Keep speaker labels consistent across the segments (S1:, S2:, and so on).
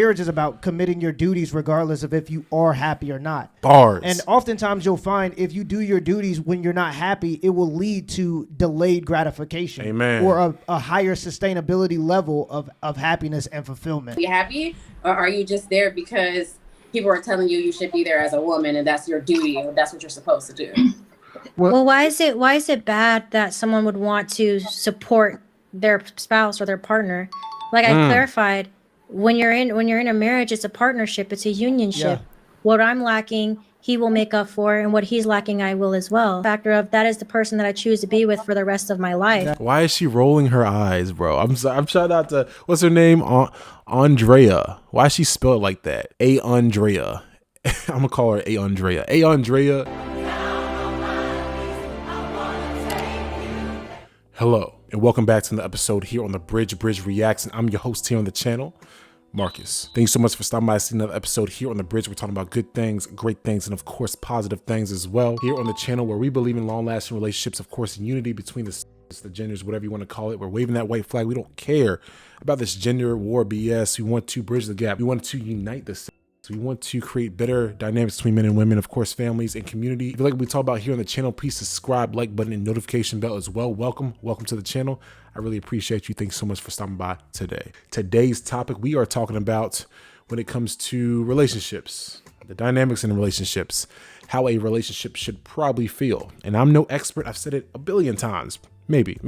S1: Marriage is about committing your duties regardless of if you are happy or not.
S2: Bars.
S1: And oftentimes you'll find if you do your duties when you're not happy, it will lead to delayed gratification.
S2: Amen.
S1: Or a higher sustainability level of happiness and fulfillment.
S3: Are you happy, or are you just there because people are telling you should be there as a woman and that's your duty or that's what you're supposed to do?
S4: Well, why is it bad that someone would want to support their spouse or their partner? Like I clarified, when you're in a marriage, it's a partnership, it's a unionship.
S1: Yeah.
S4: What I'm lacking, he will make up for, and what he's lacking, I will as well. Factor of that is the person that I choose to be with for the rest of my life.
S2: Why is she rolling her eyes, bro? I'm trying not to. What's her name? Andrea. Why is she spelled like that? Andrea. I'm gonna call her Andrea. Andrea. Hello, and welcome back to another episode here on the Bridge Reacts, and I'm your host here on the channel, Marcus. Thank you so much for stopping by to see another episode here on the Bridge. We're talking about good things, great things, and of course, positive things as well. Here on the channel where we believe in long-lasting relationships, of course, in unity between the genders, whatever you want to call it. We're waving that white flag. We don't care about this gender war BS. We want to bridge the gap. We want to unite the we want to create better dynamics between men and women, of course, families and community. If you like what we talk about here on the channel, please subscribe, like button, and notification bell as well. Welcome to the channel. I really appreciate you. Thanks so much for stopping by today. Today's topic, we are talking about when it comes to relationships, the dynamics in relationships, how a relationship should probably feel. And I'm no expert. I've said it a billion times, maybe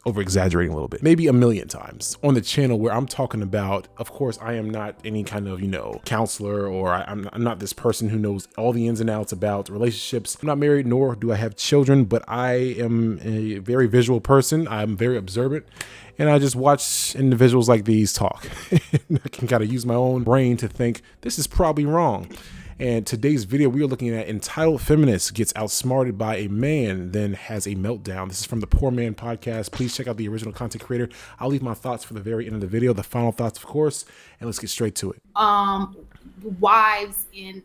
S2: over exaggerating a little bit, maybe 1,000,000 times on the channel, where I'm talking about, of course, I am not any kind of, counselor, or I'm not this person who knows all the ins and outs about relationships. I'm not married, nor do I have children, but I am a very visual person. I'm very observant, and I just watch individuals like these talk. I can kind of use my own brain to think this is probably wrong. And today's video, we are looking at entitled feminist gets outsmarted by a man, then has a meltdown. This is from the Poor Man Podcast. Please check out the original content creator. I'll leave my thoughts for the very end of the video, the final thoughts, of course, and let's get straight to it.
S5: Wives and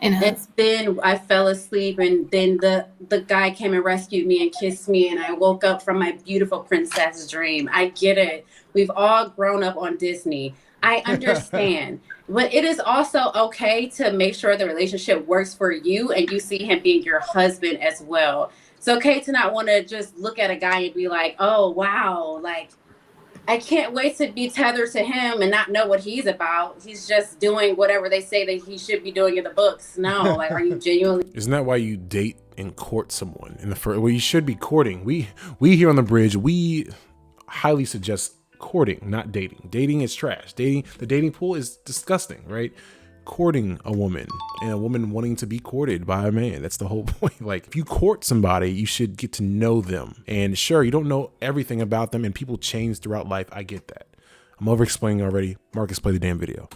S3: It's been, I fell asleep and then the guy came and rescued me and kissed me and I woke up from my beautiful princess dream. I get it. We've all grown up on Disney. I understand, but it is also okay to make sure the relationship works for you and you see him being your husband as well. It's okay to not want to just look at a guy and be like, oh, wow, like, I can't wait to be tethered to him and not know what he's about. He's just doing whatever they say that he should be doing in the books. No, like, are you genuinely?
S2: Isn't that why you date and court someone in the first? Well, you should be courting. We here on the Bridge, we highly suggest courting, not dating. Dating is trash. The dating pool is disgusting, right? Courting a woman and a woman wanting to be courted by a man. That's the whole point. Like, if you court somebody, you should get to know them. And sure, you don't know everything about them and people change throughout life. I get that. I'm over explaining already. Marcus, play the damn video.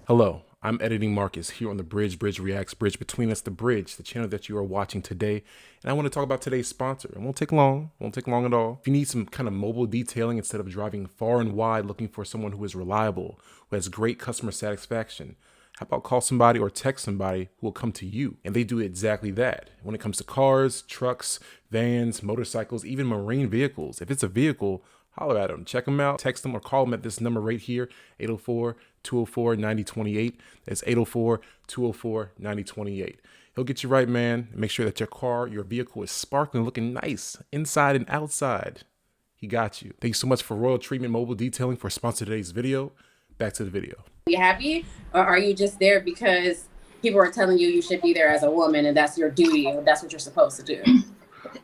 S2: Hello. I'm editing Marcus here on the Bridge Reacts, Bridge Between Us, the Bridge, the channel that you are watching today. And I want to talk about today's sponsor. It won't take long at all. If you need some kind of mobile detailing instead of driving far and wide looking for someone who is reliable, who has great customer satisfaction, how about call somebody or text somebody who will come to you? And they do exactly that. When it comes to cars, trucks, vans, motorcycles, even marine vehicles, if it's a vehicle, holler at them, check them out, text them, or call them at this number right here, 804-204-9028. That's 804-204-9028. He'll get you right, man, and make sure that your vehicle is sparkling, looking nice, inside and outside. He got you. Thank you so much for Royal Treatment Mobile Detailing for sponsoring today's video. Back to the video.
S3: Are you happy, or are you just there because people are telling you should be there as a woman and that's your duty or that's what you're supposed to do?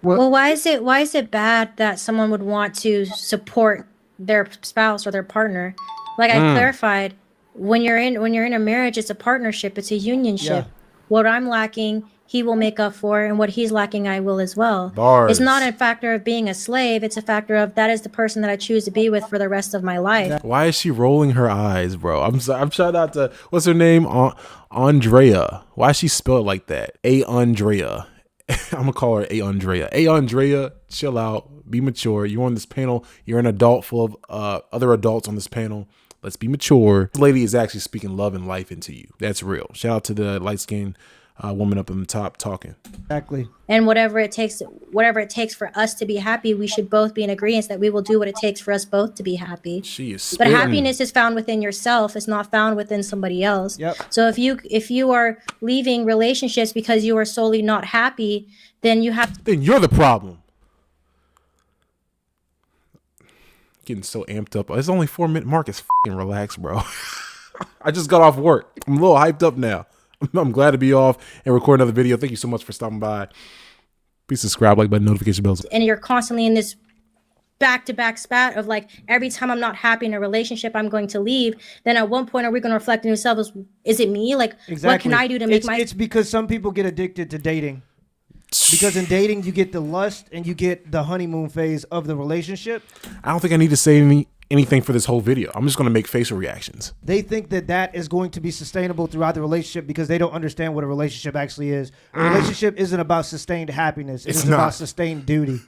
S4: Well, why is it bad that someone would want to support their spouse or their partner? Like I clarified, when you're in a marriage, it's a partnership, it's a unionship.
S1: Yeah.
S4: What I'm lacking, he will make up for, and what he's lacking, I will as well.
S2: Bars.
S4: It's not a factor of being a slave. It's a factor of that is the person that I choose to be with for the rest of my life.
S2: Why is she rolling her eyes, bro? I'm trying not to. What's her name? Andrea. Why is she spelled like that? Andrea. I'm gonna call her Andrea. Andrea, chill out, be mature. You're on this panel. You're an adult full of other adults on this panel. Let's be mature. This lady is actually speaking love and life into you. That's real. Shout out to the light skin woman up on the top talking.
S1: Exactly.
S4: And whatever it takes for us to be happy, we should both be in agreement that we will do what it takes for us both to be happy.
S2: She is
S4: But
S2: spitting.
S4: happiness is found within yourself. It's not found within somebody else.
S1: Yep.
S4: So if you are leaving relationships because you are solely not happy, then you have to.
S2: Then you're the problem. Getting so amped up. It's only 4 minutes. Marcus, fucking relax, bro. I just got off work. I'm a little hyped up now. I'm glad to be off and record another video. Thank you so much for stopping by. Please subscribe, like button, notification bells.
S4: And you're constantly in this back-to-back spat of like, every time I'm not happy in a relationship, I'm going to leave. Then at one point, are we going to reflect on ourselves? Is it me? Like,
S1: Exactly.
S4: what can I do to make
S1: It's because some people get addicted to dating. Because in dating, you get the lust and you get the honeymoon phase of the relationship.
S2: I don't think I need to say anything for this whole video. I'm just going to make facial reactions.
S1: They think that that is going to be sustainable throughout the relationship because they don't understand what a relationship actually is. A relationship isn't about sustained happiness. It's
S2: not.
S1: about sustained duty.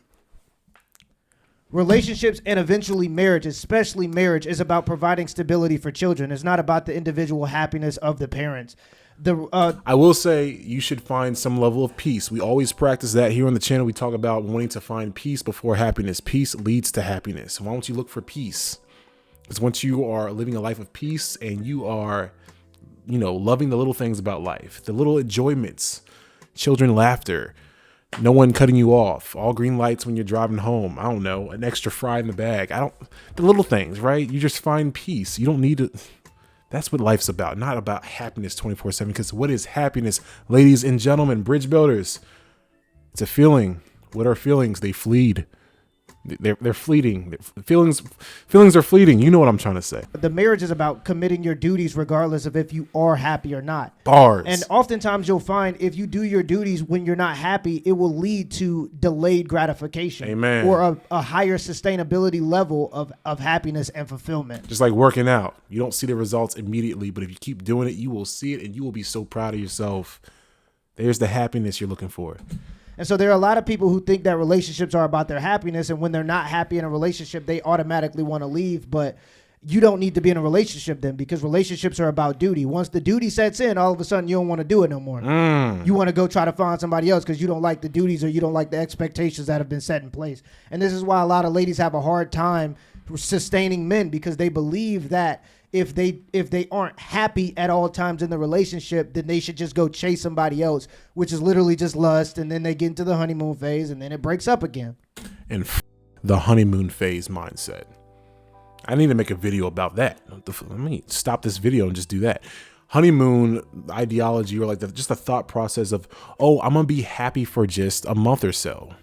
S1: Relationships and eventually marriage, especially marriage, is about providing stability for children. It's not about the individual happiness of the parents.
S2: I will say you should find some level of peace. We always practice that here on the channel. We talk about wanting to find peace before happiness. Peace leads to happiness. Why don't you look for peace? Because once you are living a life of peace and you are, loving the little things about life, the little enjoyments, children laughter, no one cutting you off, all green lights when you're driving home, I don't know, an extra fry in the bag. The little things, right? You just find peace. You don't need to. That's what life's about, not about happiness 24/7. Because what is happiness, ladies and gentlemen, bridge builders? It's a feeling. What are feelings? They fleet. They're fleeting. Feelings are fleeting. You know what I'm trying to say.
S1: The marriage is about committing your duties regardless of if you are happy or not.
S2: Bars.
S1: And oftentimes you'll find if you do your duties when you're not happy, it will lead to delayed gratification.
S2: Amen.
S1: Or a higher sustainability level of happiness and fulfillment.
S2: Just like working out. You don't see the results immediately, but if you keep doing it, you will see it and you will be so proud of yourself. There's the happiness you're looking for.
S1: And so there are a lot of people who think that relationships are about their happiness, and when they're not happy in a relationship, they automatically want to leave. But you don't need to be in a relationship then, because relationships are about duty. Once the duty sets in, all of a sudden you don't want to do it no more. You want to go try to find somebody else because you don't like the duties or you don't like the expectations that have been set in place. And this is why a lot of ladies have a hard time sustaining men, because they believe that if they aren't happy at all times in the relationship, then they should just go chase somebody else, which is literally just lust. And then they get into the honeymoon phase and then it breaks up again.
S2: And the honeymoon phase mindset. I need to make a video about that. Let me stop this video and just do that. Honeymoon ideology, or like just the thought process of, oh, I'm going to be happy for just a month or so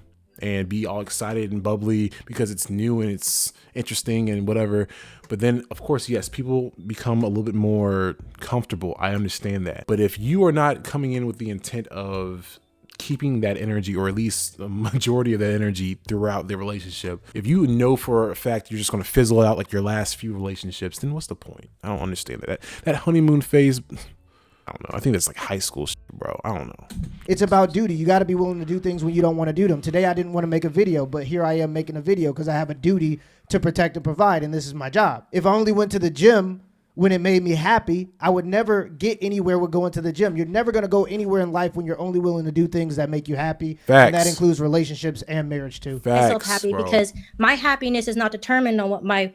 S2: and be all excited and bubbly because it's new and it's interesting and whatever. But then, of course, yes, people become a little bit more comfortable. I understand that. But if you are not coming in with the intent of keeping that energy, or at least the majority of that energy throughout the relationship, if you know for a fact you're just going to fizzle out like your last few relationships, then what's the point? I don't understand that. That honeymoon phase, I don't know. I think that's like high school shit, bro. I don't know.
S1: It's about duty. You got to be willing to do things when you don't want to do them. Today, I didn't want to make a video, but here I am making a video because I have a duty to protect and provide, and this is my job. If I only went to the gym when it made me happy, I would never get anywhere with going to the gym. You're never going to go anywhere in life when you're only willing to do things that make you happy.
S2: Facts.
S1: And that includes relationships and marriage too.
S2: Facts,
S4: Myself happy
S2: bro.
S4: because my happiness is not determined on what my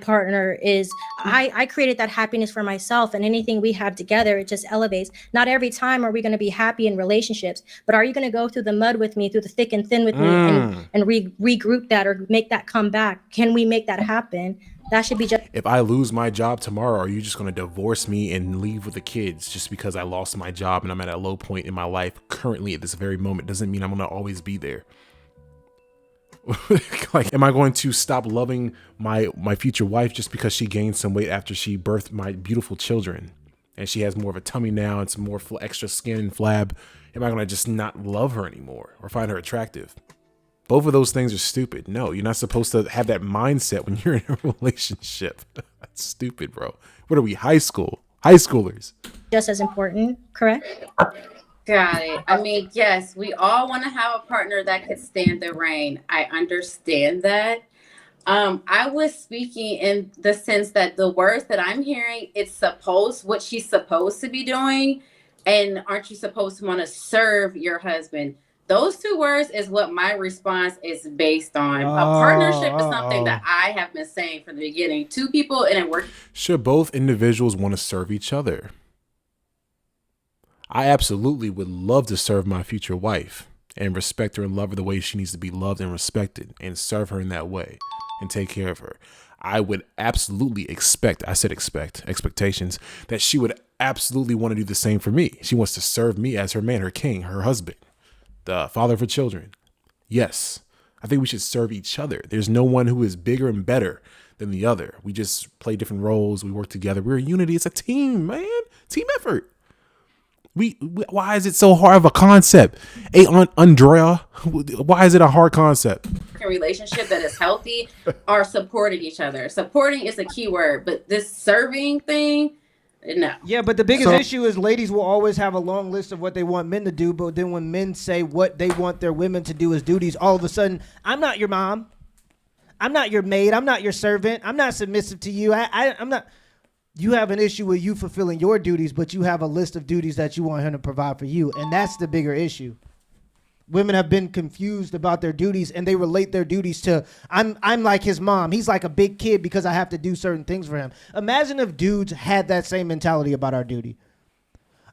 S4: partner is. I created that happiness for myself, and anything we have together, it just elevates. Not every time are we going to be happy in relationships, but are you going to go through the mud with me, through the thick and thin with me, and regroup that or make that come back? Can we make that happen? That should be just.
S2: If I lose my job tomorrow, are you just going to divorce me and leave with the kids just because I lost my job and I'm at a low point in my life currently at this very moment? Doesn't mean I'm going to always be there. Like, am I going to stop loving my future wife just because she gained some weight after she birthed my beautiful children and she has more of a tummy now and some more extra skin and flab? Am I going to just not love her anymore or find her attractive? Both of those things are stupid. No, you're not supposed to have that mindset when you're in a relationship. That's stupid, bro. What are we, high school? High schoolers.
S4: Just as important, correct?
S3: Got it. I mean, yes, we all want to have a partner that could stand the rain. I understand that. I was speaking in the sense that the words that I'm hearing, what she's supposed to be doing. And aren't you supposed to want to serve your husband? Those two words is what my response is based on. A partnership is something that I have been saying from the beginning. Two people in a work.
S2: Should both individuals want to serve each other? I absolutely would love to serve my future wife and respect her and love her the way she needs to be loved and respected, and serve her in that way and take care of her. I would absolutely expectations, that she would absolutely want to do the same for me. She wants to serve me as her man, her king, her husband, the father of her children. Yes, I think we should serve each other. There's no one who is bigger and better than the other. We just play different roles. We work together. We're a unity. It's a team, man. Team effort. Why is it so hard of a concept? Hey, Andrea, why is it a hard concept?
S3: A relationship that is healthy are supporting each other. Supporting is a key word, but this serving thing, no.
S1: Yeah, but the biggest issue is ladies will always have a long list of what they want men to do, but then when men say what they want their women to do as duties, all of a sudden, I'm not your mom. I'm not your maid. I'm not your servant. I'm not submissive to you. I'm not. You have an issue with you fulfilling your duties, but you have a list of duties that you want him to provide for you, and that's the bigger issue. Women have been confused about their duties, and they relate their duties to, I'm like his mom. He's like a big kid because I have to do certain things for him. Imagine if dudes had that same mentality about our duty.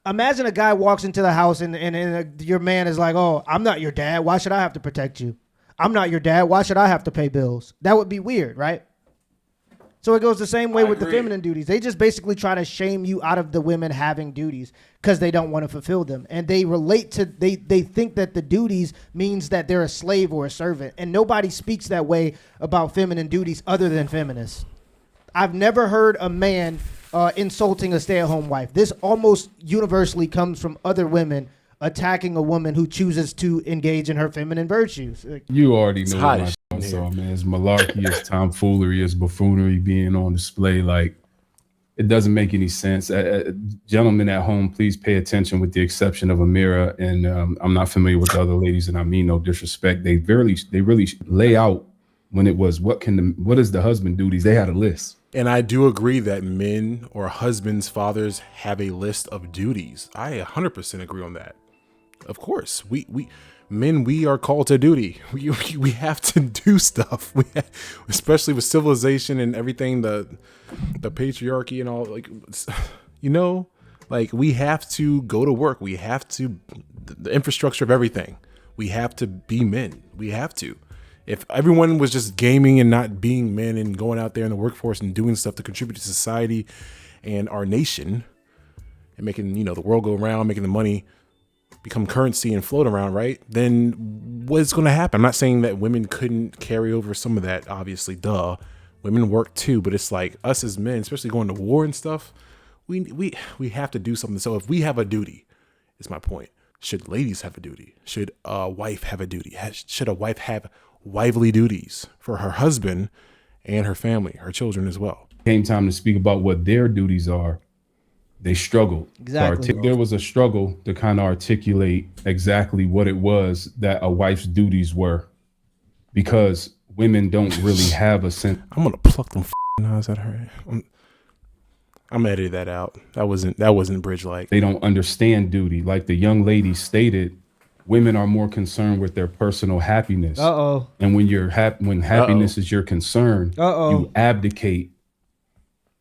S1: Imagine a guy walks into the house and your man is like, oh, I'm not your dad. Why should I have to protect you? I'm not your dad. Why should I have to pay bills? That would be weird, right? So it goes the same way with the feminine duties. They just basically try to shame you out of the women having duties because they don't want to fulfill them. And they relate to, they think that the duties means that they're a slave or a servant. And nobody speaks that way about feminine duties other than feminists. I've never heard a man insulting a stay-at-home wife. This almost universally comes from other women attacking a woman who chooses to engage in her feminine virtues.
S5: You already know what my thoughts are, man. It's malarkey, it's tomfoolery, it's buffoonery being on display. Like, it doesn't make any sense. Gentlemen at home, please pay attention, with the exception of Amira. And I'm not familiar with the other ladies, and I mean no disrespect. They really lay out when it was, what is the husband duties? They had a list.
S2: And I do agree that men or husbands, fathers have a list of duties. I 100% agree on that. Of course, we men are called to duty. We have to do stuff. Especially with civilization and everything, the patriarchy and all, like, you know, like, we have to go to work. We have to, the infrastructure of everything. We have to be men. We have to. If everyone was just gaming and not being men and going out there in the workforce and doing stuff to contribute to society and our nation and making, the world go around, making the money become currency and float around, right? Then what's going to happen? I'm not saying that women couldn't carry over some of that. Obviously, duh. Women work too, but it's like us as men, especially going to war and stuff, we have to do something. So if we have a duty, is my point. Should ladies have a duty? Should a wife have a duty? Should a wife have wifely duties for her husband and her family, her children as well?
S5: Came time to speak about what their duties are. They struggled.
S1: Exactly.
S5: There was a struggle to kind of articulate exactly what it was that a wife's duties were, because women don't really have a sense.
S2: I'm gonna pluck them eyes at her. I'm gonna edit that out. That wasn't bridge like.
S5: They don't understand duty. Like the young lady stated, women are more concerned with their personal happiness. And when when happiness is your concern, you abdicate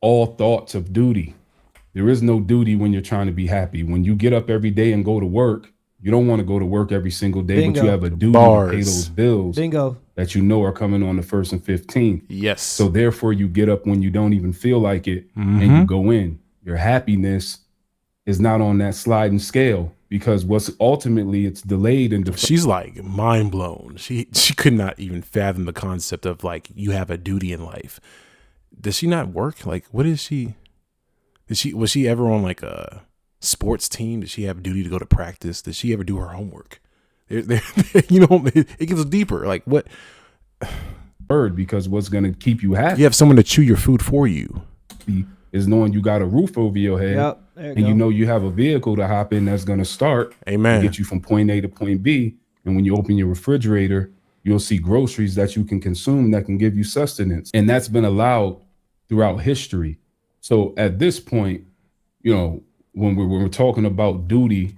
S5: all thoughts of duty. There is no duty when you're trying to be happy. When you get up every day and go to work, you don't want to go to work every single day, but you have a duty to pay those bills that you know are coming on the 1st and 15th.
S2: Yes.
S5: So therefore, you get up when you don't even feel like it, and you go in. Your happiness is not on that sliding scale, because it's delayed and
S2: she's like mind blown. She could not even fathom the concept of, like, you have a duty in life. Does she not work? Like, what is she? Was she ever on like a sports team? Did she have a duty to go to practice? Did she ever do her homework? It gets deeper. Like, what?
S5: Because what's going to keep you happy?
S2: You have someone to chew your food for you.
S5: Is knowing you got a roof over your head, and you know you have a vehicle to hop in that's going to start.
S2: Amen.
S5: Get you from point A to point B. And when you open your refrigerator, you'll see groceries that you can consume that can give you sustenance. And that's been allowed throughout history. So at this point, when we're talking about duty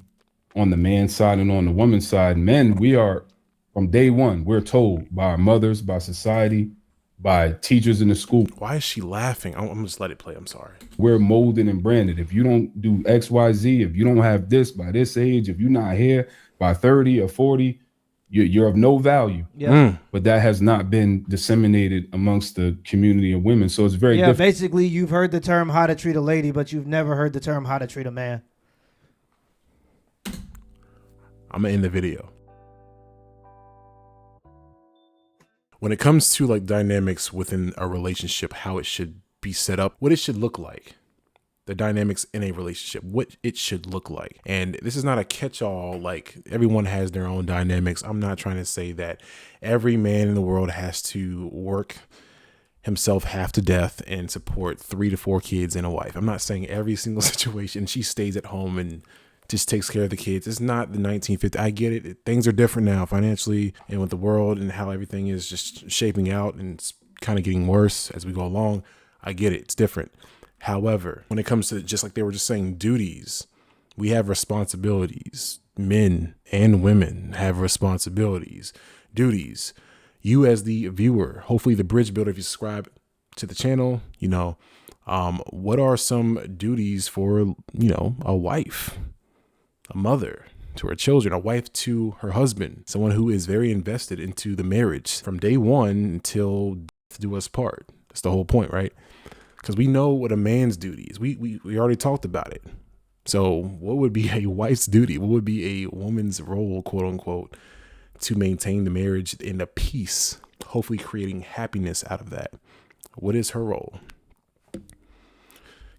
S5: on the man's side and on the woman's side, men, we are from day one, we're told by our mothers, by society, by teachers in the school.
S2: Why is she laughing? I'm gonna just let it play. I'm sorry.
S5: We're molded and branded. If you don't do X, Y, Z, if you don't have this by this age, if you're not here by 30 or 40, you're of no value.
S1: Yeah.
S5: But that has not been disseminated amongst the community of women. So it's very difficult.
S1: Basically, you've heard the term how to treat a lady, but you've never heard the term how to treat a man.
S2: I'm gonna end the video. When it comes to like dynamics within a relationship, how it should be set up, what it should look like, the dynamics in a relationship, what it should look like. And this is not a catch-all, like everyone has their own dynamics. I'm not trying to say that every man in the world has to work himself half to death and support 3 to 4 kids and a wife. I'm not saying every single situation she stays at home and just takes care of the kids. It's not the 1950s. I get it. Things are different now financially and with the world and how everything is just shaping out and it's kind of getting worse as we go along. I get it. It's different. However, when it comes to, just like they were just saying, duties, we have responsibilities. Men and women have responsibilities, duties. You as the viewer, hopefully the bridge builder, if you subscribe to the channel, you know, what are some duties for, you know, a wife, a mother to her children, a wife to her husband, someone who is very invested into the marriage from day one until death do us part. That's the whole point, right? Because we know what a man's duty is. We already talked about it. So what would be a wife's duty? What would be a woman's role, quote unquote, to maintain the marriage in a peace, hopefully creating happiness out of that? What is her role?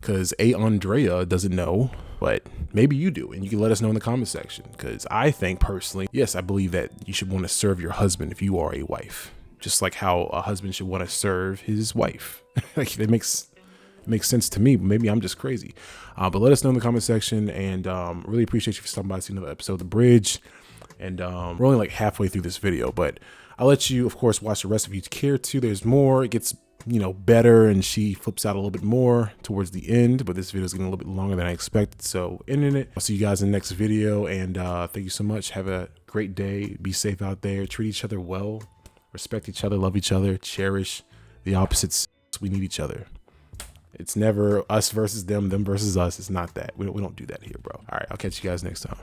S2: Because Andrea doesn't know, but maybe you do. And you can let us know in the comment section. Because I think personally, yes, I believe that you should want to serve your husband if you are a wife. Just like how a husband should want to serve his wife. Like it makes sense to me, but maybe I'm just crazy. But let us know in the comment section, and really appreciate you for stopping by to see another episode of The Bridge. And we're only like halfway through this video, but I'll let you, of course, watch the rest if you care to. There's more. It gets, you know, better, and she flips out a little bit more towards the end, but this video is getting a little bit longer than I expected, so ending it. I'll see you guys in the next video, and thank you so much. Have a great day. Be safe out there. Treat each other well. Respect each other. Love each other. Cherish the opposites. We need each other. It's never us versus them versus us. It's not that. We don't do that here, bro. All right, I'll catch you guys next time.